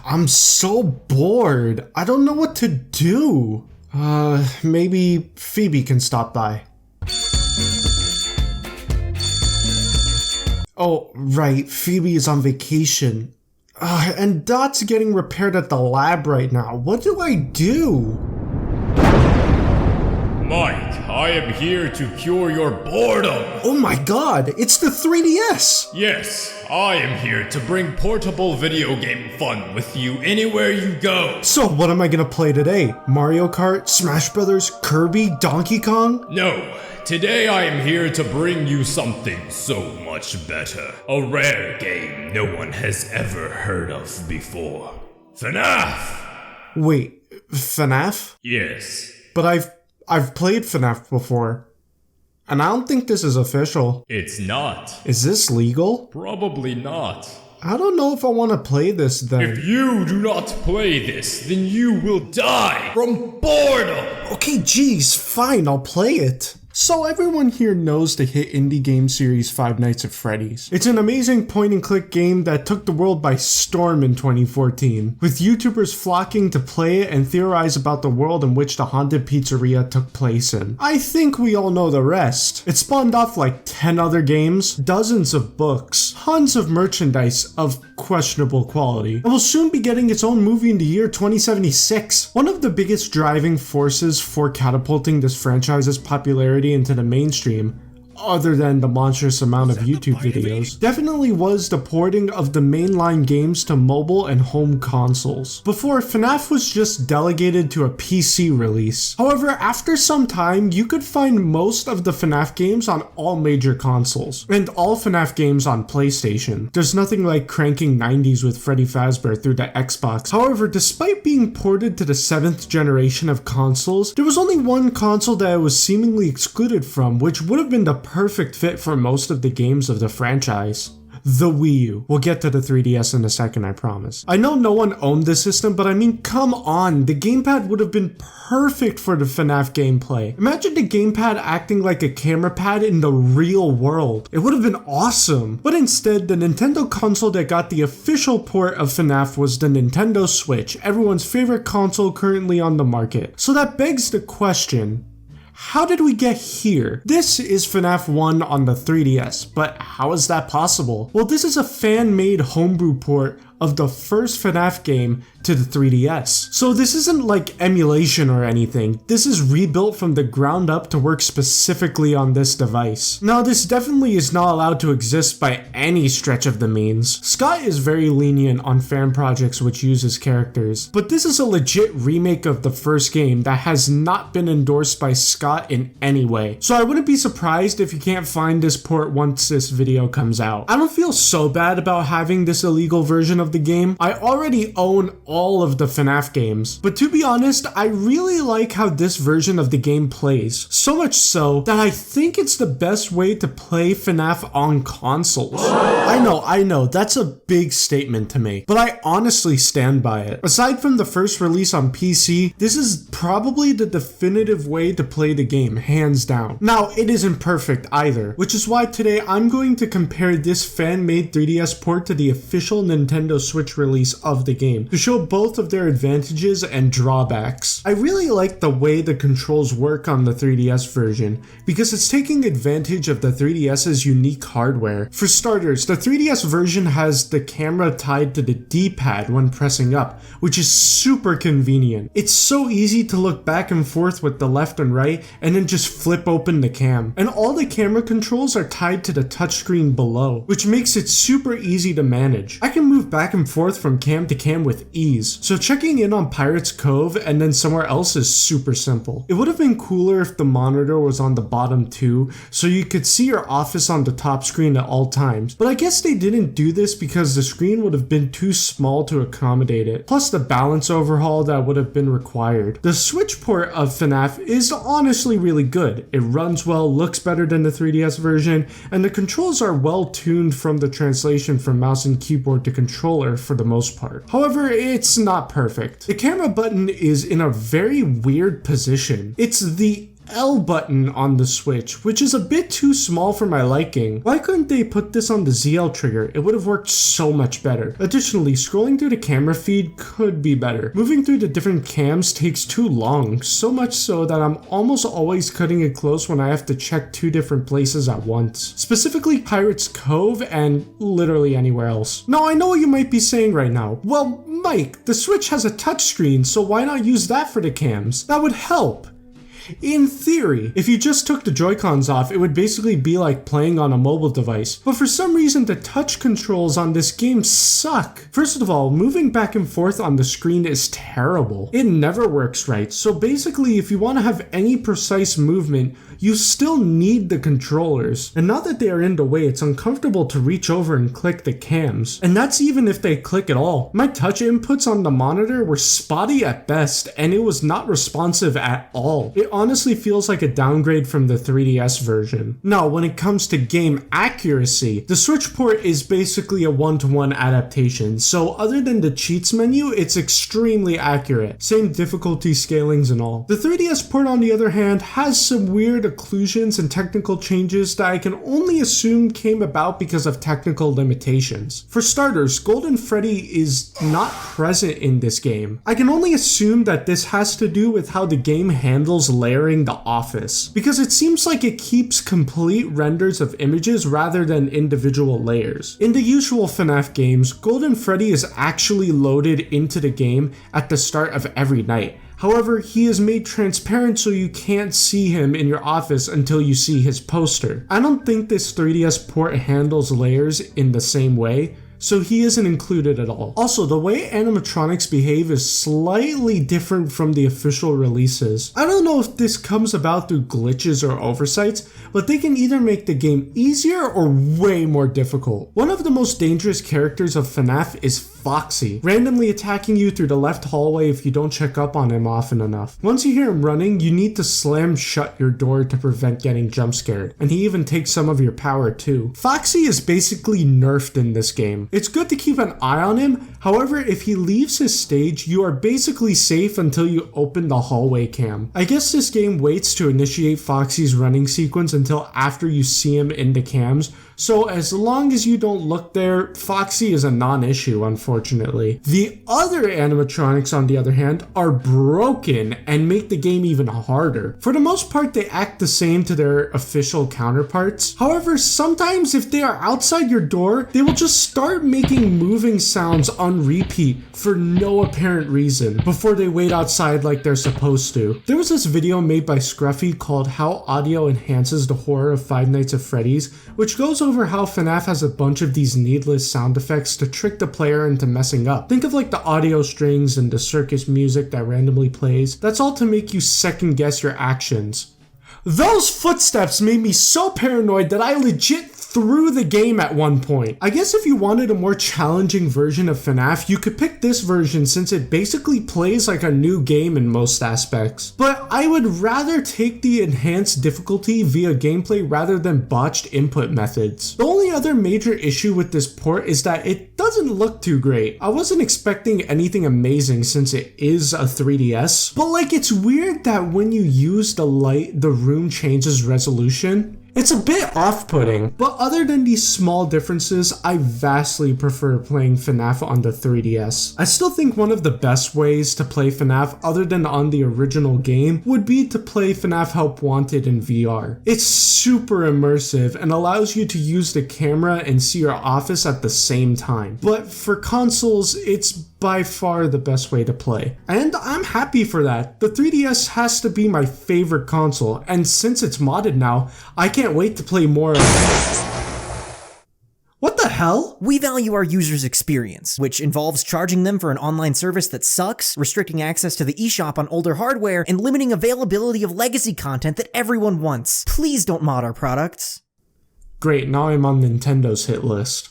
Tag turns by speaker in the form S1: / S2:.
S1: I'm so bored. I don't know what to do. Maybe Phoebe can stop by. Oh, right, Phoebe is on vacation. And Dot's getting repaired at the lab right now. What do I do?
S2: Mike, I am here to cure your boredom.
S1: Oh my god, it's the 3DS!
S2: Yes, I am here to bring portable video game fun with you anywhere you go.
S1: So what am I gonna play today? Mario Kart, Smash Brothers, Kirby, Donkey Kong?
S2: No, today I am here to bring you something so much better. A rare game no one has ever heard of before. Fnaf!
S1: Wait, Fnaf?
S2: Yes.
S1: But I've played Fnaf before. And I don't think this is official.
S2: It's not.
S1: Is this legal?
S2: Probably not.
S1: I don't know if I want to play this then.
S2: If you do not play this, then you will die from boredom.
S1: Okay, geez, fine, I'll play it. So everyone here knows the hit indie game series Five Nights at Freddy's. It's an amazing point-and-click game that took the world by storm in 2014, with YouTubers flocking to play it and theorize about the world in which the haunted pizzeria took place in. I think we all know the rest. It spawned off like 10 other games, dozens of books, tons of merchandise of questionable quality, and will soon be getting its own movie in the year 2076. One of the biggest driving forces for catapulting this franchise's popularity into the mainstream, other than the monstrous amount of YouTube videos, definitely was the porting of the mainline games to mobile and home consoles. Before, Fnaf was just delegated to a PC release. However, after some time, you could find most of the Fnaf games on all major consoles, and all Fnaf games on PlayStation. There's nothing like cranking 90s with Freddy Fazbear through the Xbox. However, despite being ported to the 7th generation of consoles, there was only one console that it was seemingly excluded from, which would have been the perfect fit for most of the games of the franchise. The Wii U. We'll get to the 3DS in a second, I promise. I know no one owned this system, but I mean, come on, the gamepad would have been perfect for the FNAF gameplay. Imagine the gamepad acting like a camera pad in the real world. It would have been awesome. But instead, the Nintendo console that got the official port of FNAF was the Nintendo Switch, everyone's favorite console currently on the market. So that begs the question, how did we get here? This is FNAF 1 on the 3DS, but how is that possible? Well, this is a fan-made homebrew port of the first FNAF game to the 3DS. So this isn't like emulation or anything. This is rebuilt from the ground up to work specifically on this device. Now, this definitely is not allowed to exist by any stretch of the means. Scott is very lenient on fan projects which use his characters, but this is a legit remake of the first game that has not been endorsed by Scott in any way. So I wouldn't be surprised if you can't find this port once this video comes out. I don't feel so bad about having this illegal version of the game. I already own all of the FNAF games, but to be honest, I really like how this version of the game plays. So much so that I think it's the best way to play FNAF on consoles. I know, that's a big statement to make, but I honestly stand by it. Aside from the first release on PC, this is probably the definitive way to play the game, hands down. Now, it isn't perfect either, which is why today I'm going to compare this fan-made 3DS port to the official Nintendo Switch release of the game to show both of their advantages and drawbacks. I really like the way the controls work on the 3DS version because it's taking advantage of the 3DS's unique hardware. For starters, the 3DS version has the camera tied to the D-pad when pressing up, which is super convenient. It's so easy to look back and forth with the left and right and then just flip open the cam. And all the camera controls are tied to the touchscreen below, which makes it super easy to manage. I can move back and forth from cam to cam with ease, so checking in on Pirate's Cove and then somewhere else is super simple. It would have been cooler if the monitor was on the bottom too, so you could see your office on the top screen at all times, but I guess they didn't do this because the screen would have been too small to accommodate it, plus the balance overhaul that would have been required. The Switch port of FNAF is honestly really good. It runs well, looks better than the 3DS version, and the controls are well tuned from the translation from mouse and keyboard to controller for the most part. However, it's not perfect. The camera button is in a very weird position. It's the L button on the Switch, which is a bit too small for my liking. Why couldn't they put this on the ZL trigger? It would have worked so much better. Additionally, scrolling through the camera feed could be better. Moving through the different cams takes too long, so much so that I'm almost always cutting it close when I have to check 2 different places at once. Specifically Pirates Cove and literally anywhere else. Now I know what you might be saying right now. Well, Mike, the Switch has a touchscreen, so why not use that for the cams? That would help. In theory, if you just took the Joy-Cons off, it would basically be like playing on a mobile device. But for some reason, the touch controls on this game suck. First of all, moving back and forth on the screen is terrible. It never works right. So basically, if you want to have any precise movement, you still need the controllers. And now that they are in the way, it's uncomfortable to reach over and click the cams. And that's even if they click at all. My touch inputs on the monitor were spotty at best, and it was not responsive at all. It honestly feels like a downgrade from the 3DS version. Now, when it comes to game accuracy, the Switch port is basically a one-to-one adaptation, so other than the cheats menu, it's extremely accurate. Same difficulty scalings and all. The 3DS port, on the other hand, has some weird occlusions and technical changes that I can only assume came about because of technical limitations. For starters, Golden Freddy is not present in this game. I can only assume that this has to do with how the game handles layering the office, because it seems like it keeps complete renders of images rather than individual layers. In the usual Fnaf games, Golden Freddy is actually loaded into the game at the start of every night. However, he is made transparent so you can't see him in your office until you see his poster. I don't think this 3DS port handles layers in the same way, so he isn't included at all. Also, the way animatronics behave is slightly different from the official releases. I don't know if this comes about through glitches or oversights, but they can either make the game easier or way more difficult. One of the most dangerous characters of Fnaf is Foxy, randomly attacking you through the left hallway if you don't check up on him often enough. Once you hear him running, you need to slam shut your door to prevent getting jump scared, and he even takes some of your power too. Foxy is basically nerfed in this game. It's good to keep an eye on him, however, if he leaves his stage, you are basically safe until you open the hallway cam. I guess this game waits to initiate Foxy's running sequence until after you see him in the cams, so as long as you don't look there, Foxy is a non-issue, unfortunately. The other animatronics, on the other hand, are broken and make the game even harder. For the most part, they act the same to their official counterparts. However, sometimes if they are outside your door, they will just start making moving sounds on repeat for no apparent reason before they wait outside like they're supposed to. There was this video made by Scruffy called How Audio Enhances the Horror of Five Nights at Freddy's, which goes over how Fnaf has a bunch of these needless sound effects to trick the player into messing up. Think of like the audio strings and the circus music that randomly plays. That's all to make you second guess your actions. Those footsteps made me so paranoid that I legit threw the game at one point. I guess if you wanted a more challenging version of Fnaf, you could pick this version since it basically plays like a new game in most aspects. But I would rather take the enhanced difficulty via gameplay rather than botched input methods. The only other major issue with this port is that it doesn't look too great. I wasn't expecting anything amazing since it is a 3DS, but like it's weird that when you use the light, the room changes resolution. It's a bit off-putting, but other than these small differences, I vastly prefer playing Fnaf on the 3DS. I still think one of the best ways to play Fnaf other than on the original game would be to play Fnaf Help Wanted in VR. It's super immersive and allows you to use the camera and see your office at the same time. But for consoles, it's by far the best way to play. And I'm happy for that. The 3DS has to be my favorite console, and since it's modded now, I can't wait to play more of it. What the hell?
S3: We value our users' experience, which involves charging them for an online service that sucks, restricting access to the eShop on older hardware, and limiting availability of legacy content that everyone wants. Please don't mod our products.
S1: Great, now I'm on Nintendo's hit list.